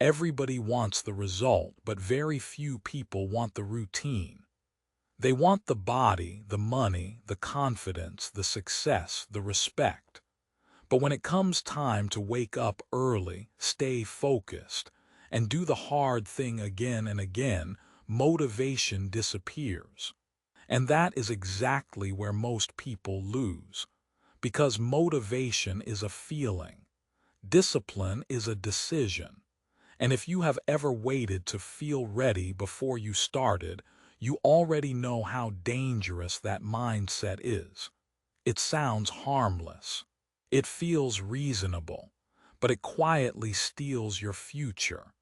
Everybody wants the result, but very few people want the routine. They want the body, the money, the confidence, the success, the respect. But when it comes time to wake up early, stay focused, and do the hard thing again and again, motivation disappears. And that is exactly where most people lose. Because motivation is a feeling. Discipline is a decision. And if you have ever waited to feel ready before you started, you already know how dangerous that mindset is. It sounds harmless. It feels reasonable, but it quietly steals your future.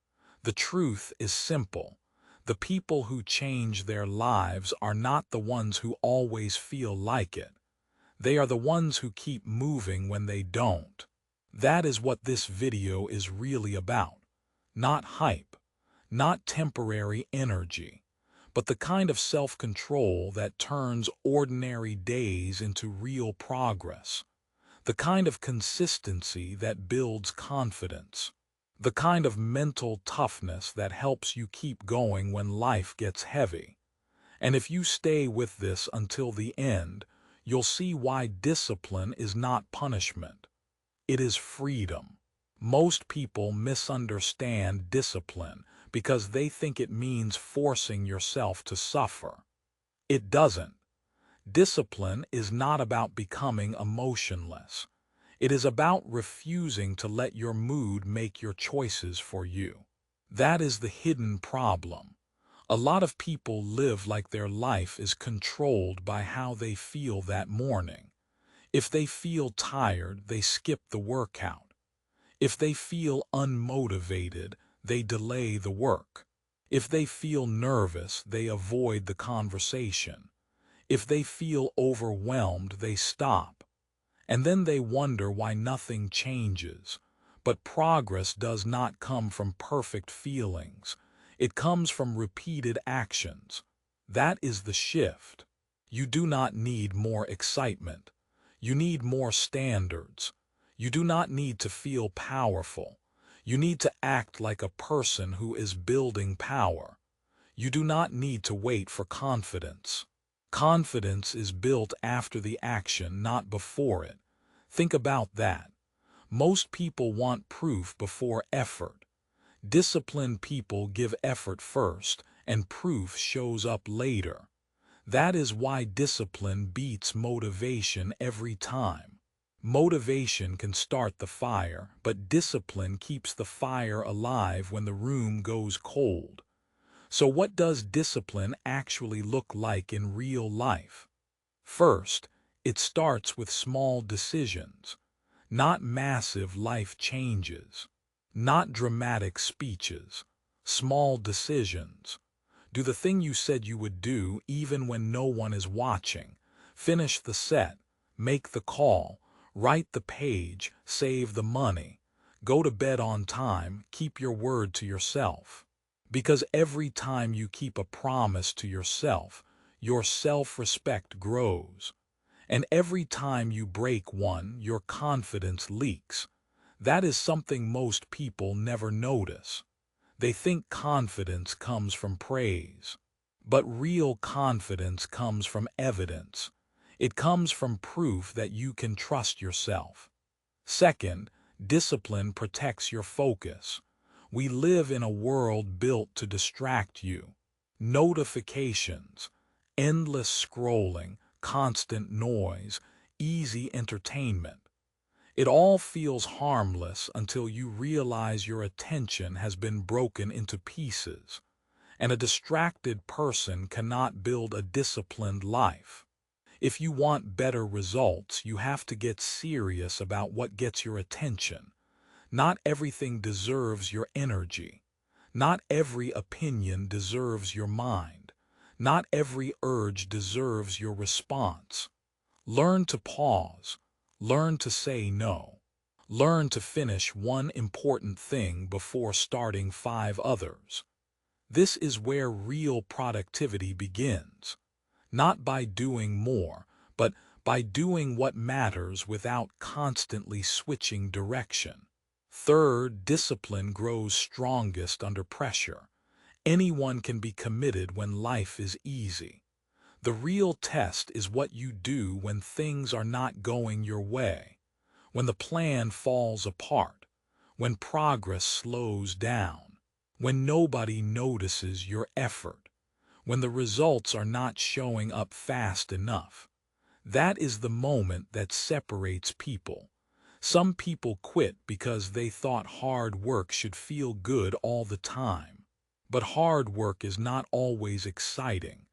The truth is simple. The people who change their lives are not the ones who always feel like it. They are the ones who keep moving when they don't. That is what this video is really about. Not hype, not temporary energy, but the kind of self-control that turns ordinary days into real progress. The kind of consistency that builds confidence. The kind of mental toughness that helps you keep going when life gets heavy. And if you stay with this until the end, you'll see why discipline is not punishment. It is freedom. Most people misunderstand discipline because they think it means forcing yourself to suffer. It doesn't. Discipline is not about becoming emotionless. It is about refusing to let your mood make your choices for you. That is the hidden problem. A lot of people live like their life is controlled by how they feel that morning. If they feel tired, they skip the workout. If they feel unmotivated, they delay the work. If they feel nervous, they avoid the conversation. If they feel overwhelmed, they stop. And then they wonder why nothing changes. But progress does not come from perfect feelings. It comes from repeated actions. That is the shift. You do not need more excitement. You need more standards. You do not need to feel powerful. You need to act like a person who is building power. You do not need to wait for confidence. Confidence is built after the action, not before it. Think about that. Most people want proof before effort. Disciplined people give effort first, and proof shows up later. That is why discipline beats motivation every time. Motivation can start the fire, but discipline keeps the fire alive when the room goes cold. So what does discipline actually look like in real life? First, it starts with small decisions, not massive life changes, not dramatic speeches, small decisions. Do the thing you said you would do even when no one is watching. Finish the set, make the call, write the page, save the money. Go to bed on time, keep your word to yourself. Because every time you keep a promise to yourself, your self-respect grows. And every time you break one, your confidence leaks. That is something most people never notice. They think confidence comes from praise. But real confidence comes from evidence. It comes from proof that you can trust yourself. Second, discipline protects your focus. We live in a world built to distract you. Notifications, endless scrolling, constant noise, easy entertainment. It all feels harmless until you realize your attention has been broken into pieces, and a distracted person cannot build a disciplined life. If you want better results, you have to get serious about what gets your attention. Not everything deserves your energy. Not every opinion deserves your mind. Not every urge deserves your response. Learn to pause. Learn to say no. Learn to finish one important thing before starting 5 others. This is where real productivity begins. Not by doing more, but by doing what matters without constantly switching direction. Third, discipline grows strongest under pressure. Anyone can be committed when life is easy. The real test is what you do when things are not going your way, when the plan falls apart, when progress slows down, when nobody notices your effort, when the results are not showing up fast enough. That is the moment that separates people. Some people quit because they thought hard work should feel good all the time. But hard work is not always exciting.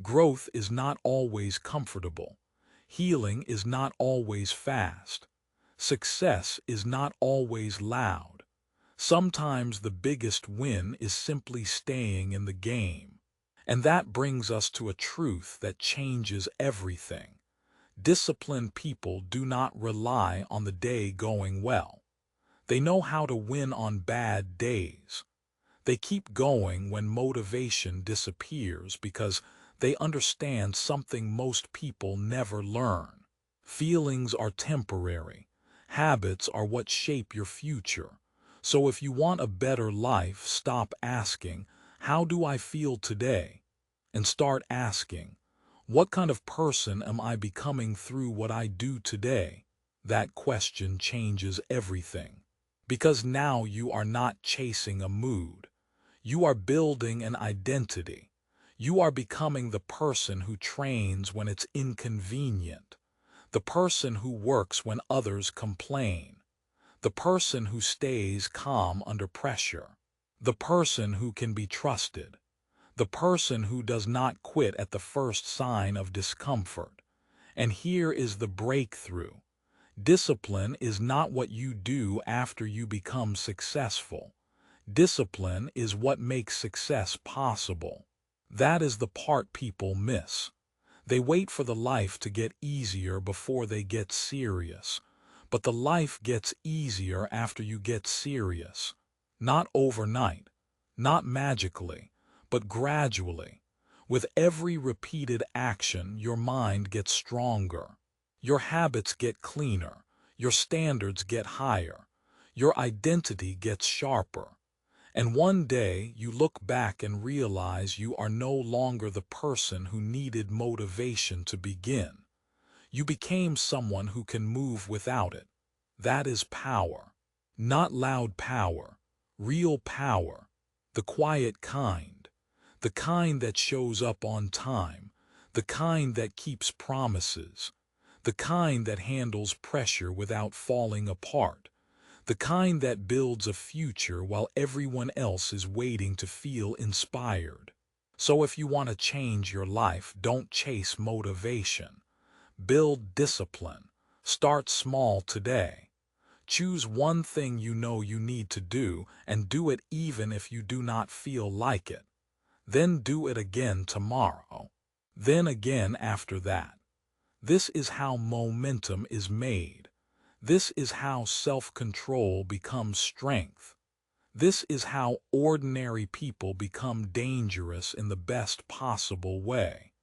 Growth is not always comfortable. Healing is not always fast. Success is not always loud. Sometimes the biggest win is simply staying in the game. And that brings us to a truth that changes everything. Disciplined people do not rely on the day going well. They know how to win on bad days. They keep going when motivation disappears because they understand something most people never learn. Feelings are temporary. Habits are what shape your future. So if you want a better life, stop asking, "How do I feel today?" and start asking, "What kind of person am I becoming through what I do today?" That question changes everything. Because now you are not chasing a mood. You are building an identity. You are becoming the person who trains when it's inconvenient, the person who works when others complain, the person who stays calm under pressure, the person who can be trusted, the person who does not quit at the first sign of discomfort. And here is the breakthrough. Discipline is not what you do after you become successful. Discipline is what makes success possible. That is the part people miss. They wait for the life to get easier before they get serious. But the life gets easier after you get serious. Not overnight, not magically, but gradually. With every repeated action, your mind gets stronger. Your habits get cleaner. Your standards get higher. Your identity gets sharper. And one day you look back and realize you are no longer the person who needed motivation to begin. You became someone who can move without it. That is power. Not loud power, real power, the quiet kind, the kind that shows up on time, the kind that keeps promises, the kind that handles pressure without falling apart, the kind that builds a future while everyone else is waiting to feel inspired. So if you want to change your life, don't chase motivation. Build discipline. Start small today. Choose one thing you know you need to do and do it even if you do not feel like it. Then do it again tomorrow. Then again after that. This is how momentum is made. This is how self-control becomes strength. This is how ordinary people become dangerous in the best possible way.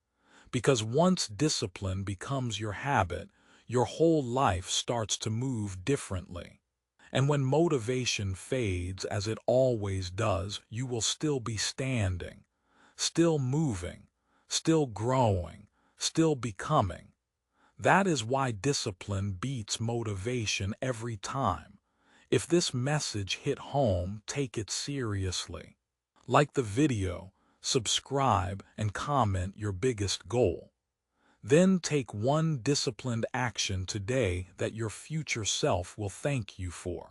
Because once discipline becomes your habit, your whole life starts to move differently. And when motivation fades, as it always does, you will still be standing, still moving, still growing, still becoming. That is why discipline beats motivation every time. If this message hit home, take it seriously. Like the video, subscribe, and comment your biggest goal. Then take one disciplined action today that your future self will thank you for.